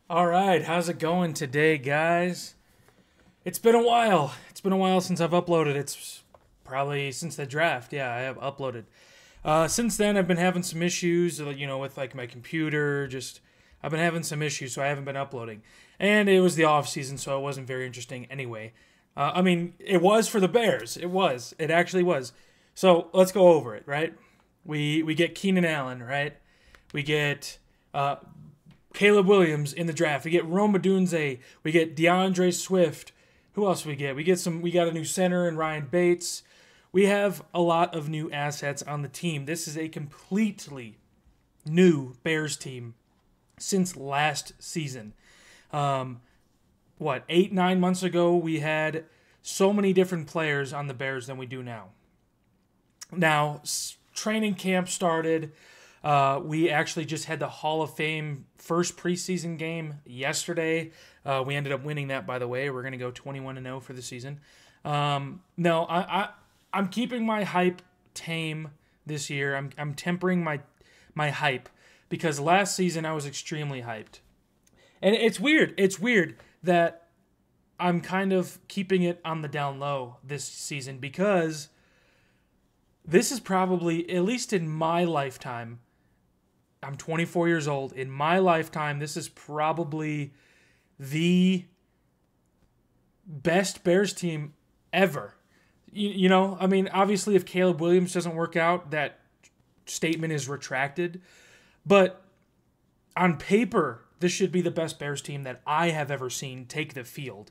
All right, how's it going today, guys? It's been a while. It's been a while since I've uploaded. It's probably since the draft. Yeah, I have uploaded. Since then, I've been having some issues, with like my computer. Just I've been having some issues, so I haven't been uploading. And it was the off season, so it wasn't very interesting anyway. It was for the Bears. It was. It actually was. So let's go over it, right? We get Keenan Allen, right? We get Caleb Williams in the draft. We get Rome Odunze. We get DeAndre Swift. Who else we get? We got a new center in Ryan Bates. We have a lot of new assets on the team. This is a completely new Bears team since last season. 8, 9 months ago, we had so many different players on the Bears than we do now. Now, training camp started. We actually just had the Hall of Fame first preseason game yesterday. We ended up winning that, by the way. We're going to go 21-0 for the season. I'm keeping my hype tame this year. I'm tempering my hype because last season I was extremely hyped. And it's weird. It's weird that I'm kind of keeping it on the down low this season because this is probably, at least in my lifetime, I'm 24 years old. In my lifetime, this is probably the best Bears team ever. Obviously, if Caleb Williams doesn't work out, that statement is retracted. But on paper, this should be the best Bears team that I have ever seen take the field.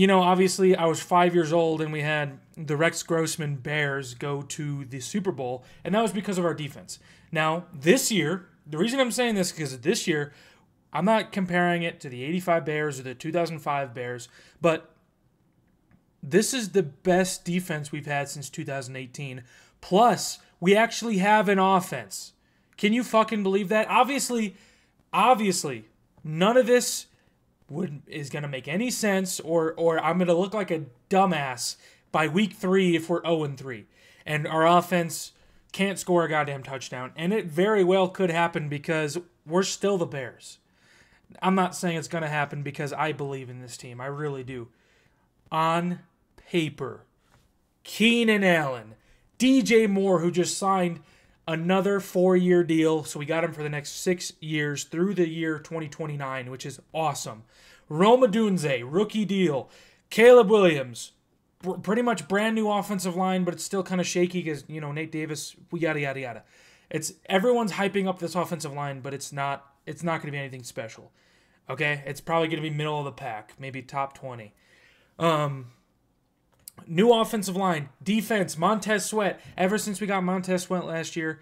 Obviously, I was 5 years old and we had the Rex Grossman Bears go to the Super Bowl, and that was because of our defense. Now, this year, the reason I'm saying this is because this year, I'm not comparing it to the 85 Bears or the 2005 Bears, but this is the best defense we've had since 2018. Plus, we actually have an offense. Can you fucking believe that? Obviously, none of this is going to make any sense, or I'm going to look like a dumbass by week 3 if we're 0-3. And our offense can't score a goddamn touchdown. And it very well could happen because we're still the Bears. I'm not saying it's going to happen because I believe in this team. I really do. On paper, Keenan Allen, DJ Moore, who just signed another 4-year deal, so we got him for the next 6 years through the year 2029, which is awesome. Rome Odunze, rookie deal. Caleb Williams, pretty much brand new offensive line, but it's still kind of shaky because, Nate Davis, yada. Everyone's hyping up this offensive line, but it's not going to be anything special. Okay? It's probably going to be middle of the pack, maybe top 20. New offensive line, defense, Montez Sweat. Ever since we got Montez Sweat last year,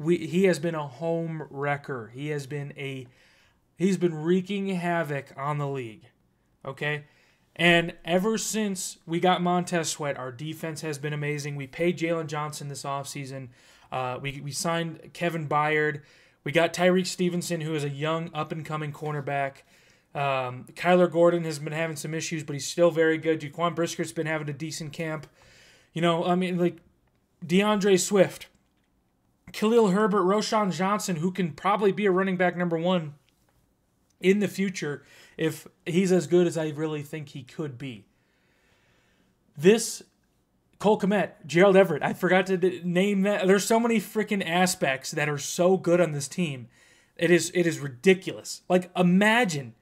he has been a home wrecker. He's been wreaking havoc on the league. Okay? And ever since we got Montez Sweat, our defense has been amazing. We paid Jalen Johnson this offseason. We signed Kevin Byard. We got Tyreek Stevenson, who is a young, up-and-coming cornerback. Kyler Gordon has been having some issues, but he's still very good. Jaquan Briskett's been having a decent camp. DeAndre Swift, Khalil Herbert, Roshan Johnson, who can probably be a running back number 1 in the future if he's as good as I really think he could be. Cole Kmet, Gerald Everett, I forgot to name that. There's so many freaking aspects that are so good on this team. It is ridiculous. Like, imagine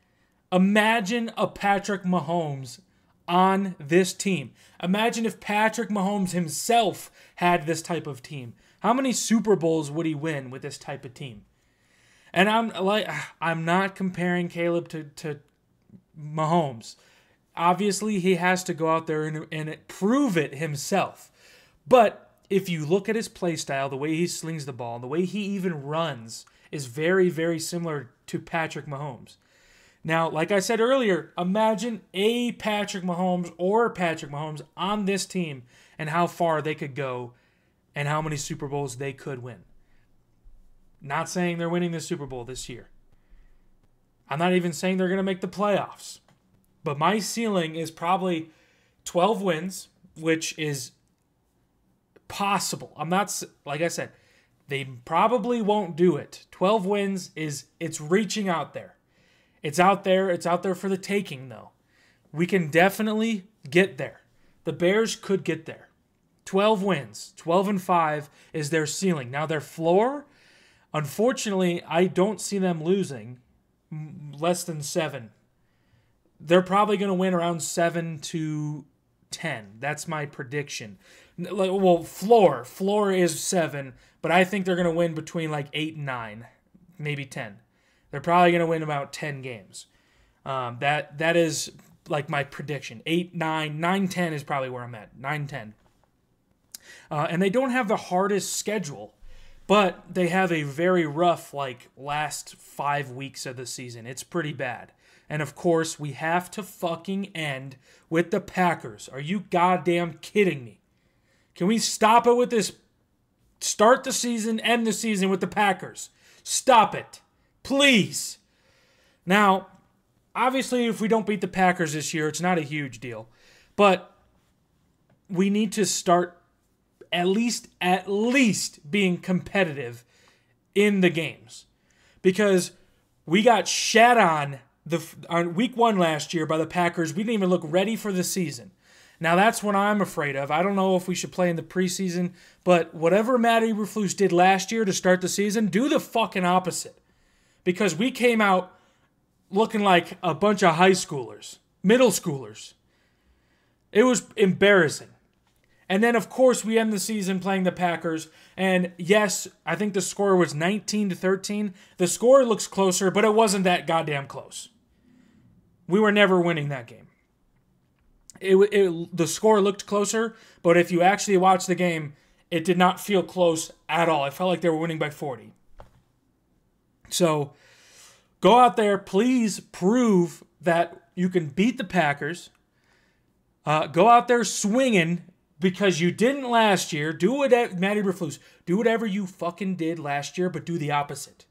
a Patrick Mahomes on this team. Imagine if Patrick Mahomes himself had this type of team. How many Super Bowls would he win with this type of team? And I'm not comparing Caleb to Mahomes. Obviously, he has to go out there and prove it himself. But if you look at his play style, the way he slings the ball, the way he even runs is very, very similar to Patrick Mahomes. Now, like I said earlier, imagine a Patrick Mahomes or Patrick Mahomes on this team and how far they could go and how many Super Bowls they could win. Not saying they're winning the Super Bowl this year. I'm not even saying they're going to make the playoffs. But my ceiling is probably 12 wins, which is possible. I'm not, like I said, they probably won't do it. 12 wins it's reaching out there. It's out there. It's out there for the taking, though. We can definitely get there. The Bears could get there. 12 wins. 12-5 is their ceiling. Now, their floor, unfortunately, I don't see them losing less than 7. They're probably going to win around 7-10. That's my prediction. Well, floor is 7, but I think they're going to win between like 8 and 9, maybe 10. They're probably going to win about 10 games. That is like my prediction. 8, 9, 9, 10 is probably where I'm at. 9, 10. And they don't have the hardest schedule, but they have a very rough like last 5 weeks of the season. It's pretty bad. And of course, we have to fucking end with the Packers. Are you goddamn kidding me? Can we stop it with this? Start the season, end the season with the Packers. Stop it. Please. Now, obviously, if we don't beat the Packers this year, it's not a huge deal. But we need to start at least being competitive in the games. Because we got shat on week 1 last year by the Packers. We didn't even look ready for the season. Now, that's what I'm afraid of. I don't know if we should play in the preseason, but whatever Matt Eberflus did last year to start the season, do the fucking opposite. Because we came out looking like a bunch of high schoolers, middle schoolers. It was embarrassing. And then, of course, we end the season playing the Packers. And yes, I think the score was 19-13. The score looks closer, but it wasn't that goddamn close. We were never winning that game. The score looked closer, but if you actually watch the game, it did not feel close at all. It felt like they were winning by 40. So, go out there, please prove that you can beat the Packers. Go out there swinging because you didn't last year. Do what Matt Eberflus. Do whatever you fucking did last year, but do the opposite.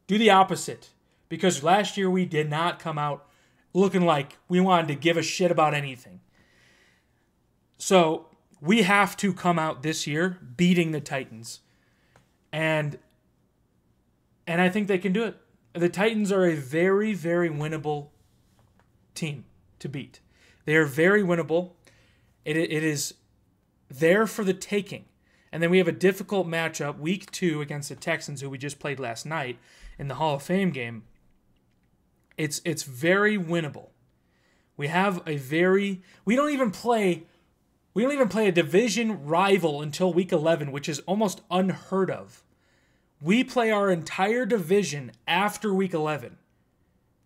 Do the opposite. Because last year we did not come out looking like we wanted to give a shit about anything. So, we have to come out this year beating the Titans. And I think they can do it. The Titans are a very, very winnable team to beat. They are very winnable. It is there for the taking. And then we have a difficult matchup, week 2, against the Texans, who we just played last night in the Hall of Fame game. It's very winnable. We have we don't even play a division rival until week 11, which is almost unheard of. We play our entire division after week 11.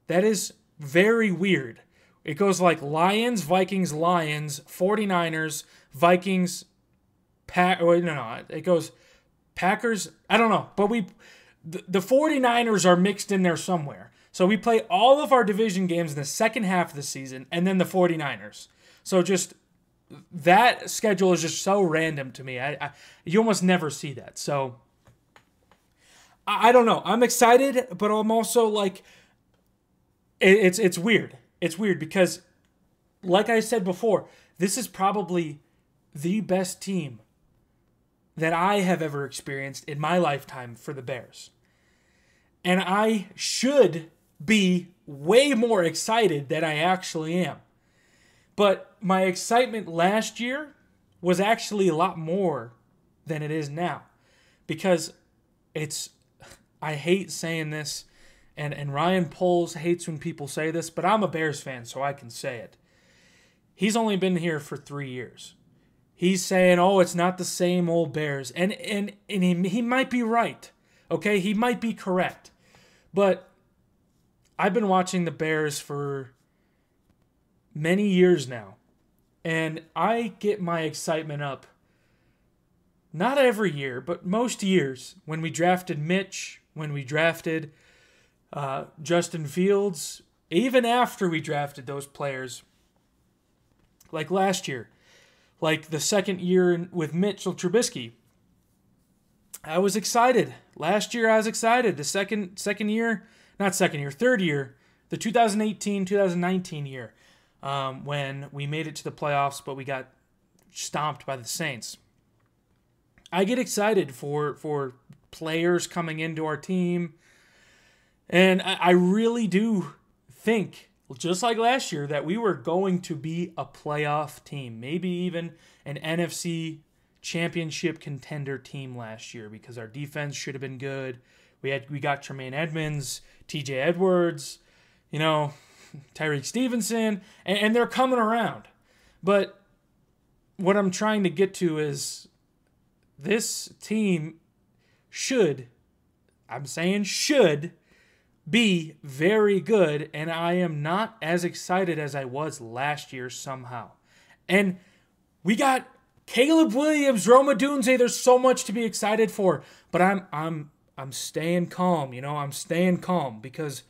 That is very weird. It goes like Lions, Vikings, Lions, 49ers, Vikings, it goes Packers. I don't know. But the 49ers are mixed in there somewhere. So we play all of our division games in the second half of the season and then the 49ers. So just that schedule is just so random to me. You almost never see that. So I don't know. I'm excited, but I'm also like, it's weird. It's weird because, like I said before, this is probably the best team that I have ever experienced in my lifetime for the Bears. And I should be way more excited than I actually am. But my excitement last year was actually a lot more than it is now. Because I hate saying this, and Ryan Poles hates when people say this, but I'm a Bears fan, so I can say it. He's only been here for 3 years. He's saying, oh, it's not the same old Bears. And he might be right. Okay, he might be correct. But I've been watching the Bears for many years now. And I get my excitement up, not every year, but most years, when we drafted Mitch, when we drafted Justin Fields, even after we drafted those players, like last year, like the second year with Mitchell Trubisky. I was excited. Last year I was excited. The third year, the 2018-2019 year, when we made it to the playoffs, but we got stomped by the Saints. I get excited for players coming into our team, and I really do think, just like last year, that we were going to be a playoff team, maybe even an NFC championship contender team last year, because our defense should have been good. We got Tremaine Edmonds, TJ Edwards, Tyreek Stevenson, and they're coming around. But what I'm trying to get to is this team should be very good, and I am not as excited as I was last year somehow. And we got Caleb Williams, Rome Odunze. There's so much to be excited for, but I'm staying calm. I'm staying calm because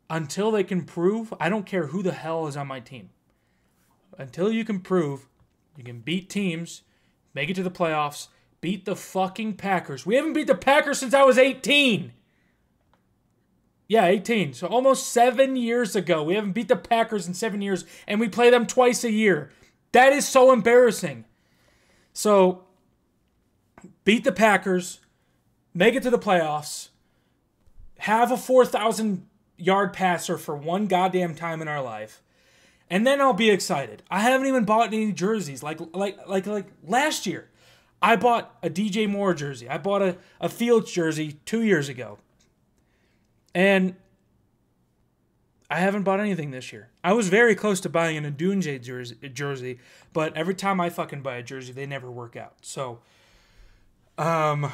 until they can prove, I don't care who the hell is on my team. Until you can prove you can beat teams, make it to the playoffs, beat the fucking Packers. We haven't beat the Packers since I was 18. Yeah, 18. So almost 7 years ago. We haven't beat the Packers in 7 years, and we play them twice a year. That is so embarrassing. So, beat the Packers, make it to the playoffs, have a 4,000-yard passer for one goddamn time in our life, and then I'll be excited. I haven't even bought any jerseys. Like last year, I bought a DJ Moore jersey. I bought a Fields jersey 2 years ago. And I haven't bought anything this year. I was very close to buying an Odunze jersey, but every time I fucking buy a jersey, they never work out. So, I'm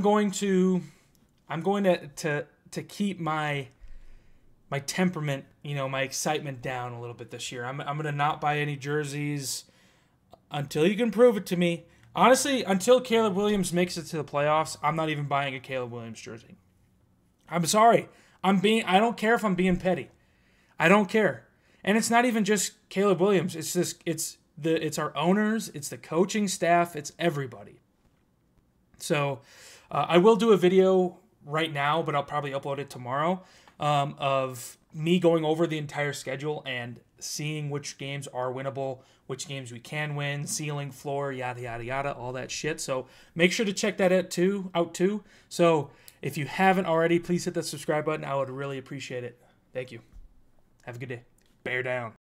going to keep my temperament, my excitement down a little bit this year. I'm going to not buy any jerseys until you can prove it to me. Honestly, until Caleb Williams makes it to the playoffs, I'm not even buying a Caleb Williams jersey. I'm sorry. I don't care if I'm being petty. I don't care. And it's not even just Caleb Williams. It's our owners, it's the coaching staff, it's everybody. So, I will do a video right now, but I'll probably upload it tomorrow, of me going over the entire schedule and seeing which games are winnable, which games we can win, ceiling, floor, yada, yada, yada, all that shit. So make sure to check that out too. So if you haven't already, please hit that subscribe button. I would really appreciate it. Thank you. Have a good day. Bear down.